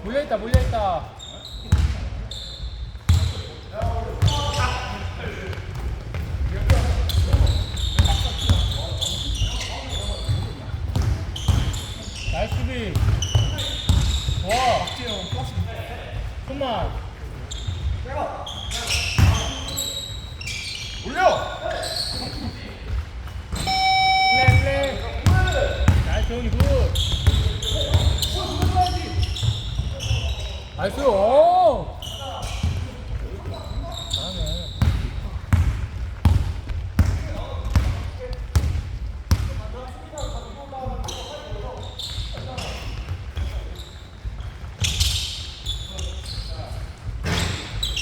몰려있다. 나이스 수비. 와. 손만. 올려! 플레이. 나이스 정훈이 굿. 나이스. 오. 잘하네.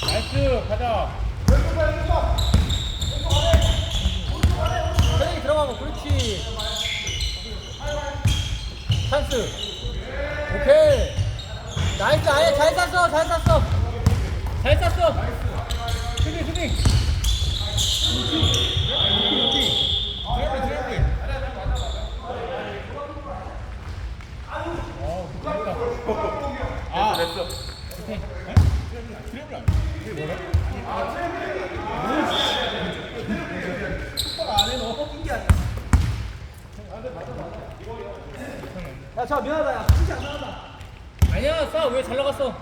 나이스. 가자. 헤딩 들어가고 그렇지. 찬스. 오케이. 나이스. 아예 잘 쐈어. 수비. 됐어. 오케이. 트래블 아니야? 이게 뭐래? 똑바로 안 해, 너. 신기하네. 야, 저 미안하다. 야, 진짜 안 나간다. 아니야, 쏴. 왜 잘 나갔어?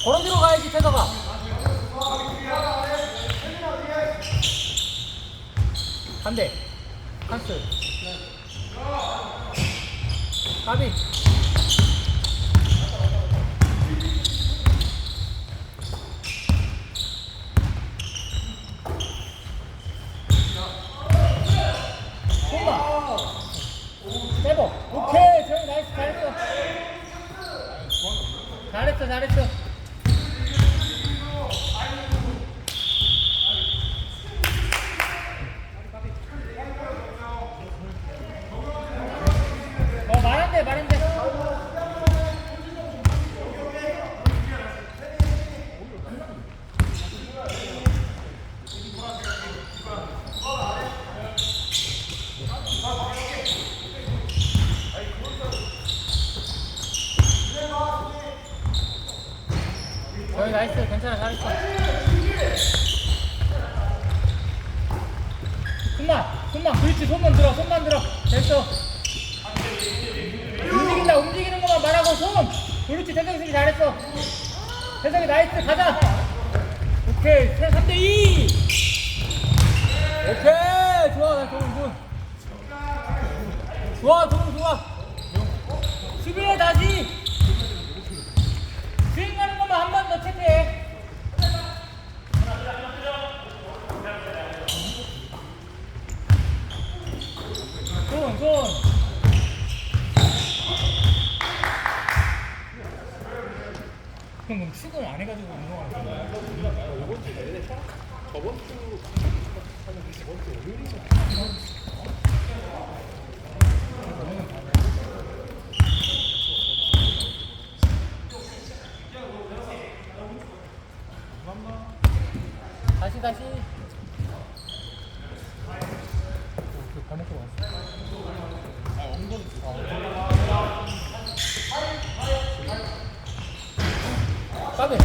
걸어 들어가야지, 태서가. 반대. 찬스. 까비. 손봐. 세버. 오케이. 저희 나이스. 잘했어. 말한대. 저희 나이스. 괜찮아. 잘했어. 손만. 그렇지. 손만 들어. 됐어. 움직이는 것만 말하고 손. 그렇지. 태석이 수비 잘했어. 태석이 나이스. 가자. 오케이. 3대2. 오케이. 좋아. 나 좋은. 좋아. 수비해 다시. 주행 가는 것만 한 번 더 체크해. 손. 그럼 출근 안 해가지고 운동하는 거야? 저번 주 월요일이잖아. 다시. 밥 먹고 왔어. 엉덩이 까비.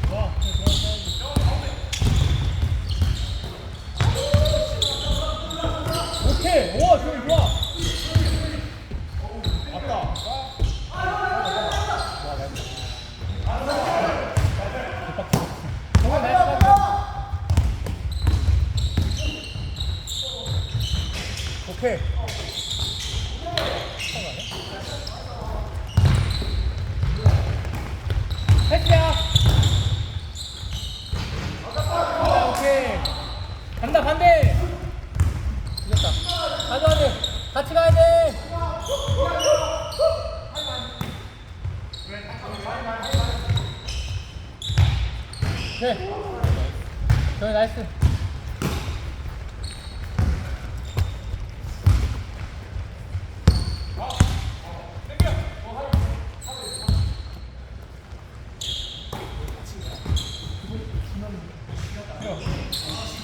좋아. 오케이. 오, 좋아. 왔다. 정말 나이스. 오케이. 패스야. 오케이. 간다 반대. 이겼다. 가져야 돼. 같이 가야 돼. 네. 저희 나이스.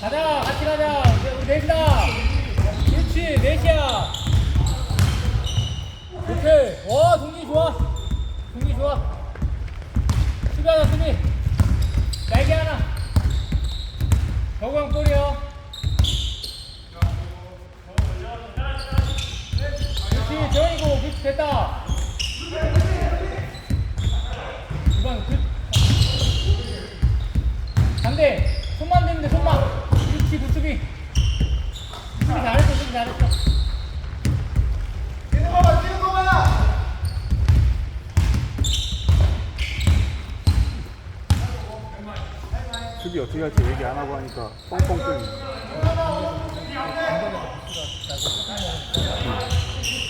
가자, 같이 가자. 넷이다. 그렇지, 넷이야. 오케이. 와, 동기 좋아. 동기 좋아. 수비 하나, 수비. 날개 하나. 정우형 볼이요. 그렇지, 재원이고. 그렇지, 됐다. 이번 반대. 손만 대는데, 손만. 그렇지, 굿수비. 수비 잘했어, 수비 잘했어. 수비 어떻게 할지 얘기 안 하고 하니까 뻥뻥 뚫리.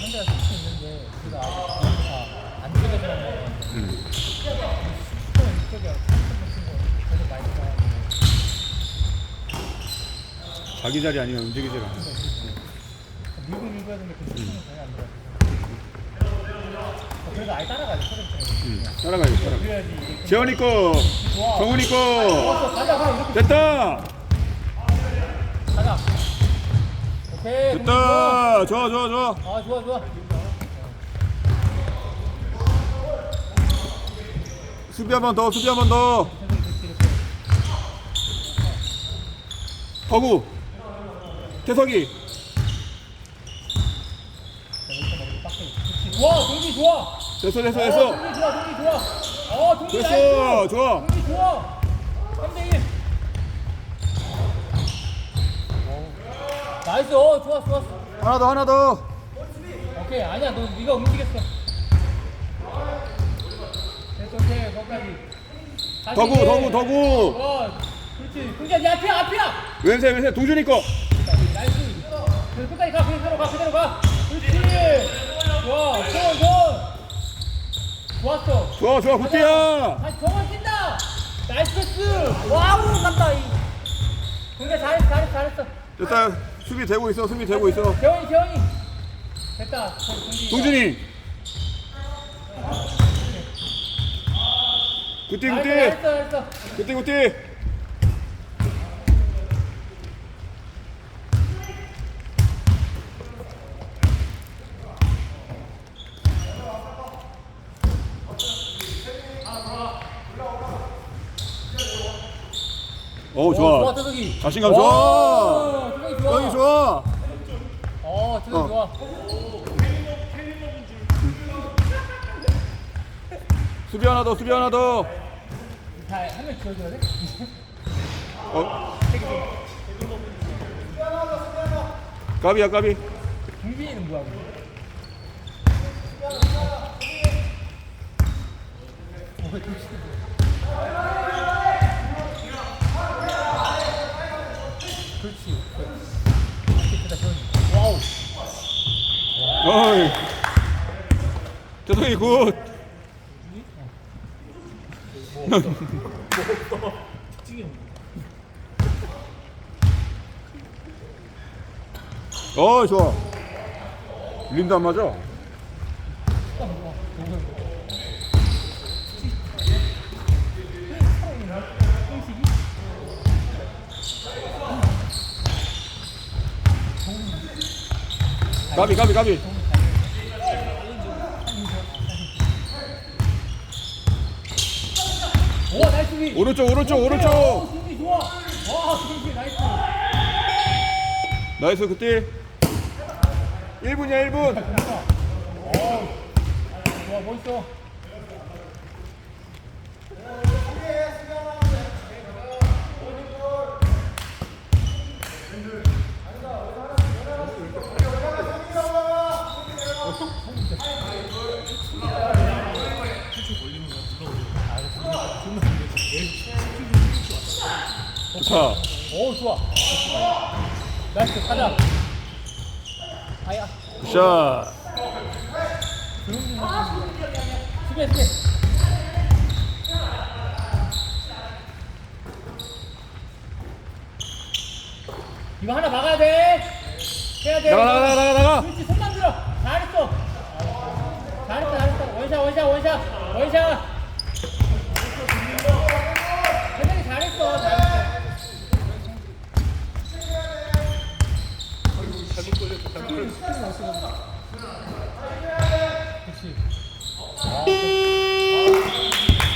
현대가 쓸 수 있는데 우리가 아직 안 찍어서 그런 거. 이쪽이야. 계속 많이 써. 자기 자리 아니면 움직이질 않아. 밀고 해야 되는데 그 시간이 전혀 안 들어. 그래도 아예 따라가야 돼. 따라가야 돼, 따라가. 그래야지. 재원이 거, 좋아. 정훈이 거. 좋았어. 가자. 그럼 이렇게 됐다. 가자. 오케이. 됐다. 좋아, 좋아, 좋아. 아, 좋아, 좋아. 수비 한 번 더, 수비 한 번 더. 허구. 태석이. 좋아, 동기 좋아. 됐어, 됐어, 어, 됐어. 동기 좋아, 동기 좋아. 어, 동기 됐어, 나이스. 좋아. 동기 좋아. 3대1. 나이스. 어, 좋았어, 좋았어. 하나 더, 하나 더. 오케이, 아니야, 네가 움직였어. 됐어, 오케이, 거기까지. 다시. 더구. 어, 그렇지. 동기야, 네 앞이야, 앞이야. 왼세, 동준이 거. 나이스. 그래, 끝까지 가, 그대로 가, 그대로 가. 그렇지. 좋아, 손. 좋았어. 좋아, 좋아, 굿띠야. 다시 정원 뛴다. 나이스 패스. 와우, 갔다. 동기야, 잘했어. 됐다. 수비 되고 있어, 수비 되고 있어. 재원이. 됐다. 동준이. 굿띠, 굿띠. 잘했어. 굿띠. 오, 좋아. 태석이. 자신감 좋아. 태석이 좋아. 형이 좋아. 태석이 좋아. 수비 하나 더, 수비 하나 더. 한명 지워줘야 돼? 어? 까비야, 까비. 동빈이는 뭐야? 그렇지. 와우. 어이. 태성이 굿. 좋아. 림도 안 맞아. 까비. 오, 나이스 위. 오른쪽. 동기 좋아. 와, 동기 나이스. 나이스, 굿띠. 1분이야, 1분. 좋아, 멋있어. 좋다. 오, 좋아. 나이스, 가자. 아야. 굿샷. 수비. 이거 하나 막아야 돼. 해야 돼. 나가. 그렇지, 손만 들어. 잘했어. 원샷. 세상이 잘했어. 스크린 스크린 나왔어. 그렇지.